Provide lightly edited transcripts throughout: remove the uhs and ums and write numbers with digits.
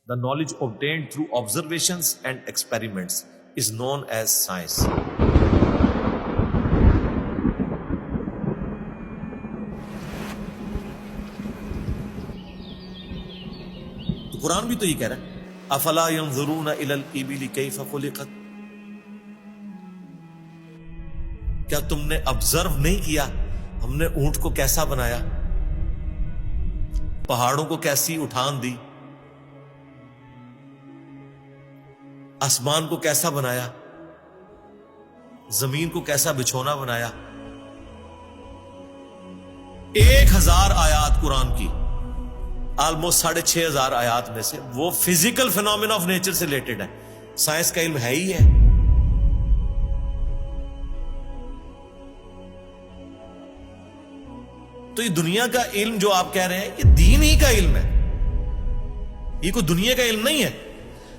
The knowledge obtained through observations and experiments is known as science. تو قرآن بھی تو یہ کہہ رہا ہے افلا ينظرون الى الابل كيف خلقت. کیا تم نے آبزرو نہیں کیا ہم نے اونٹ کو کیسا بنایا، پہاڑوں کو کیسی اٹھان دی، آسمان کو کیسا بنایا، زمین کو کیسا بچھونا بنایا. 1000 آیات قرآن کی، آلموسٹ 6500 آیات میں سے وہ فزیکل فینومینا آف نیچر سے ریلیٹڈ ہے. سائنس کا علم ہے ہی ہے. تو یہ دنیا کا علم جو آپ کہہ رہے ہیں یہ دین ہی کا علم ہے، یہ کوئی دنیا کا علم نہیں ہے.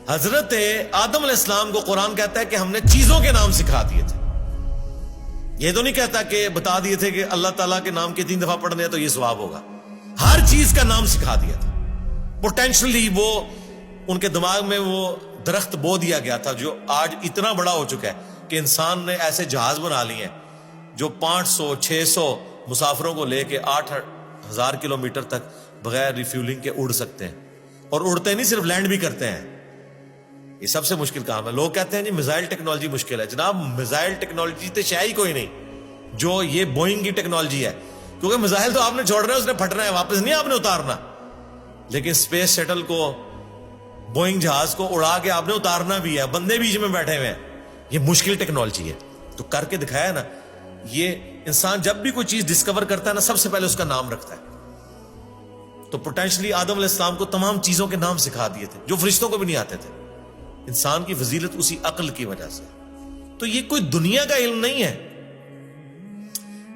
حضرت آدم علیہ السلام کو قرآن کہتا ہے کہ ہم نے چیزوں کے نام سکھا دیے تھے. یہ تو نہیں کہتا کہ بتا دیے تھے کہ اللہ تعالیٰ کے نام کے 3 دفعہ پڑھنے ہیں تو یہ ثواب ہوگا. ہر چیز کا نام سکھا دیا تھا. پوٹینشلی وہ ان کے دماغ میں وہ درخت بو دیا گیا تھا جو آج اتنا بڑا ہو چکا ہے کہ انسان نے ایسے جہاز بنا لیے ہیں جو 500-600 مسافروں کو لے کے 8000 کلومیٹر تک بغیر ریفیولنگ کے اڑ سکتے ہیں. اور اڑتے نہیں، صرف لینڈ بھی کرتے ہیں. یہ سب سے مشکل کام ہے. لوگ کہتے ہیں جی میزائل ٹیکنالوجی مشکل ہے. جناب میزائل ٹیکنالوجی تو شاید ہی کوئی نہیں جو یہ بوئنگ کی ٹیکنالوجی ہے، کیونکہ میزائل تو آپ نے چھوڑنا ہے، اس نے پھٹنا ہے، واپس نہیں آپ نے اتارنا. لیکن اسپیس شٹل کو، بوئنگ جہاز کو اڑا کے آپ نے اتارنا بھی ہے، بندے بیچ میں بیٹھے ہوئے ہیں. یہ مشکل ٹیکنالوجی ہے. تو کر کے دکھایا نا. یہ انسان جب بھی کوئی چیز ڈسکور کرتا ہے نا سب سے پہلے اس کا نام رکھتا ہے. تو پوٹینشلی آدم علیہ السلام کو تمام چیزوں کے نام سکھا دیے تھے جو فرشتوں کو بھی نہیں آتے تھے. انسان کی فضیلت اسی عقل کی وجہ سے. تو یہ کوئی دنیا کا علم نہیں ہے،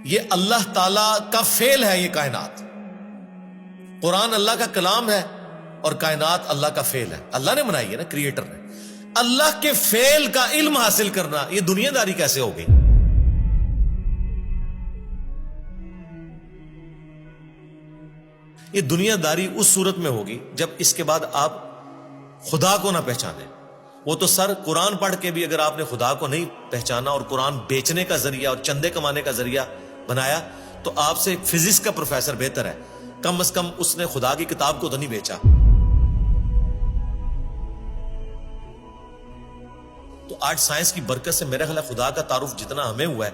یہ اللہ تعالی کا فعل ہے. یہ کائنات، قرآن اللہ کا کلام ہے اور کائنات اللہ کا فعل ہے. اللہ نے بنائی ہے نا، کریٹر نے. اللہ کے فعل کا علم حاصل کرنا یہ دنیا داری کیسے ہو گئی؟ یہ دنیا داری اس صورت میں ہوگی جب اس کے بعد آپ خدا کو نہ پہچانے. وہ تو سر قرآن پڑھ کے بھی اگر آپ نے خدا کو نہیں پہچانا اور قرآن بیچنے کا ذریعہ اور چندے کمانے کا ذریعہ بنایا تو آپ سے ایک فزکس کا پروفیسر بہتر ہے. کم از کم اس نے خدا کی کتاب کو تو نہیں بیچا. تو آج سائنس کی برکت سے میرا خیال ہے خدا کا تعارف جتنا ہمیں ہوا ہے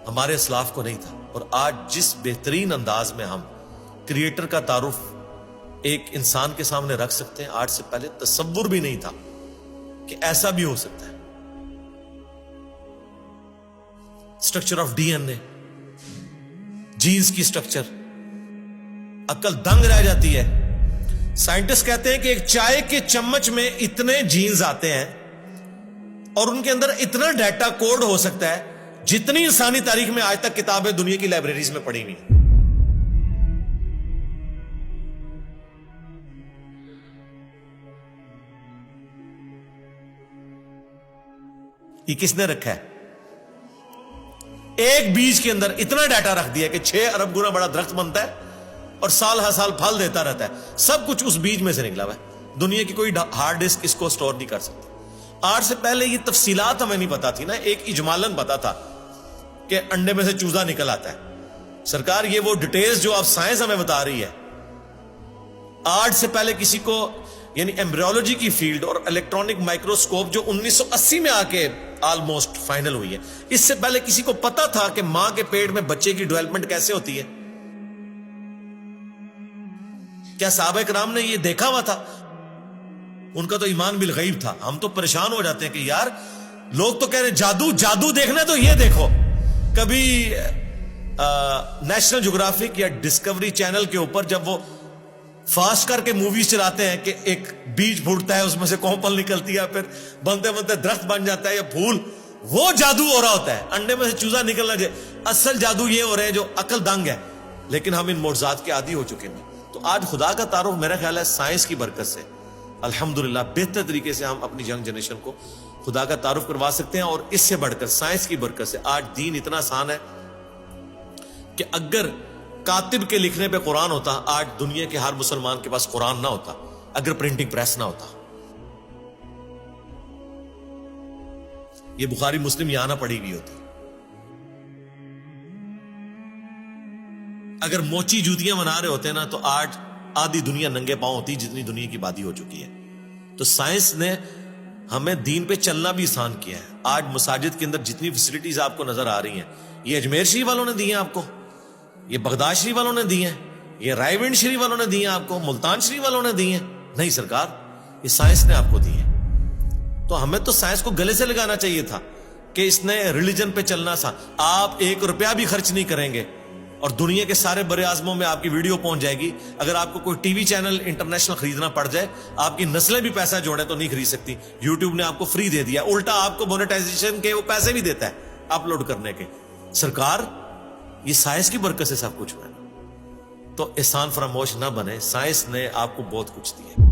ہمارے اسلاف کو نہیں تھا. اور آج جس بہترین انداز میں ہم کریٹر کا تعارف ایک انسان کے سامنے رکھ سکتے ہیں، آج سے پہلے تصور بھی نہیں تھا کہ ایسا بھی ہو سکتا ہے. Structure of D N A, genes کی اسٹرکچر، عقل دنگ رہ جاتی ہے. سائنٹسٹ کہتے ہیں کہ ایک چائے کے چمچ میں اتنے جینز آتے ہیں اور ان کے اندر اتنا ڈیٹا کوڈ ہو سکتا ہے جتنی انسانی تاریخ میں آج تک کتابیں دنیا کی لائبریریز میں پڑھی ہوئی ہیں. یہ کس نے رکھا ہے؟ ایک بیج کے اندر اتنا ڈیٹا رکھ دیا کہ 6 ارب گنا بڑا درخت بنتا ہے اور سال ہر سال پھل دیتا رہتا ہے. سب کچھ اس بیج میں سے نکلا ہوا ہے. دنیا کی کوئی ہارڈ ڈسک اس کو سٹور نہیں کر سکتی. آج سے پہلے یہ تفصیلات ہمیں نہیں پتا تھی نا. ایک اجمالن پتا تھا کہ انڈے میں سے چوزا نکل آتا ہے. سرکار یہ وہ ڈیٹیلز جو آپ سائنس ہمیں بتا رہی ہے، آج سے پہلے کسی کو، یعنی ایمبریولوجی کی فیلڈ اور الیکٹرانک مائکروسکوپ جو 1980 میں آ کے آلموسٹ فائنل ہوئی ہے، اس سے پہلے کسی کو پتا تھا کہ ماں کے پیٹ میں بچے کی ڈیولپمنٹ کیسے ہوتی ہے؟ کیا صحابہ کرام نے یہ دیکھا ہوا تھا؟ ان کا تو ایمان بالغیب تھا. ہم تو پریشان ہو جاتے ہیں کہ یار لوگ تو کہہ رہے ہیں جادو دیکھنا ہے تو یہ دیکھو. کبھی نیشنل جغرافک یا ڈسکوری چینل کے اوپر جب وہ فاسٹ کر کے موویز چلاتے ہیں کہ ایک بیج پھوٹتا ہے، اس میں سے کومپل نکلتی ہے، پھر بنتے بنتے درخت بن جاتا ہے یا پھول، وہ جادو ہو رہا ہوتا ہے. انڈے میں سے چوزا نکلنا جائے. اصل جادو یہ ہو رہا ہے جو عقل دنگ ہے. لیکن ہم ان معجزات کے عادی ہو چکے ہیں. تو آج خدا کا تعارف میرا خیال ہے سائنس کی برکت سے الحمدللہ بہتر طریقے سے ہم اپنی ینگ جنریشن کو خدا کا تعارف کروا سکتے ہیں. اور اس سے بڑھ کر سائنس کی برکت سے آج دین اتنا آسان ہے کہ اگر کاتب کے لکھنے پہ قرآن ہوتا، آج دنیا کے ہر مسلمان کے پاس قرآن نہ ہوتا. اگر پرنٹنگ پریس نہ ہوتا. یہ بخاری مسلم یہاں نہ پڑھی ہوئی ہوتی. اگر موچی جوتیاں بنا رہے ہوتے نا تو آج آدھی دنیا ننگے پاؤں ہوتی جتنی دنیا کی آبادی ہو چکی ہے. تو سائنس نے ہمیں دین پہ چلنا بھی آسان کیا ہے. آج مساجد کے اندر جتنی فیسلٹیز آپ کو نظر آ رہی ہیں یہ اجمیر شریف والوں نے دی ہیں آپ کو, یہ بغداد شریف والوں نے دی ہیں, یہ رائے ونڈ شریف والوں نے دی ہیں آپ کو, ملتان شریف والوں نے دی ہیں. نہیں سرکار, یہ سائنس نے آپ کو دی ہیں. تو ہمیں تو سائنس کو گلے سے لگانا چاہیے تھا کہ اس نے ریلیجن پہ چلنا تھا. آپ 1 روپیہ بھی خرچ نہیں کریں گے اور دنیا کے سارے بر اعظموں میں آپ کی ویڈیو پہنچ جائے گی. اگر آپ کو کوئی ٹی وی چینل انٹرنیشنل خریدنا پڑ جائے, آپ کی نسلیں بھی پیسہ جوڑیں تو نہیں خرید سکتی. یوٹیوب نے آپ کو فری دے دیا, الٹا آپ کو مونیٹائزیشن کے وہ پیسے بھی دیتا ہے اپلوڈ کرنے کے. سرکار, یہ سائنس کی برکت سے سب کچھ ہوا ہے. تو احسان فراموش نہ بنے, سائنس نے آپ کو بہت کچھ دیا.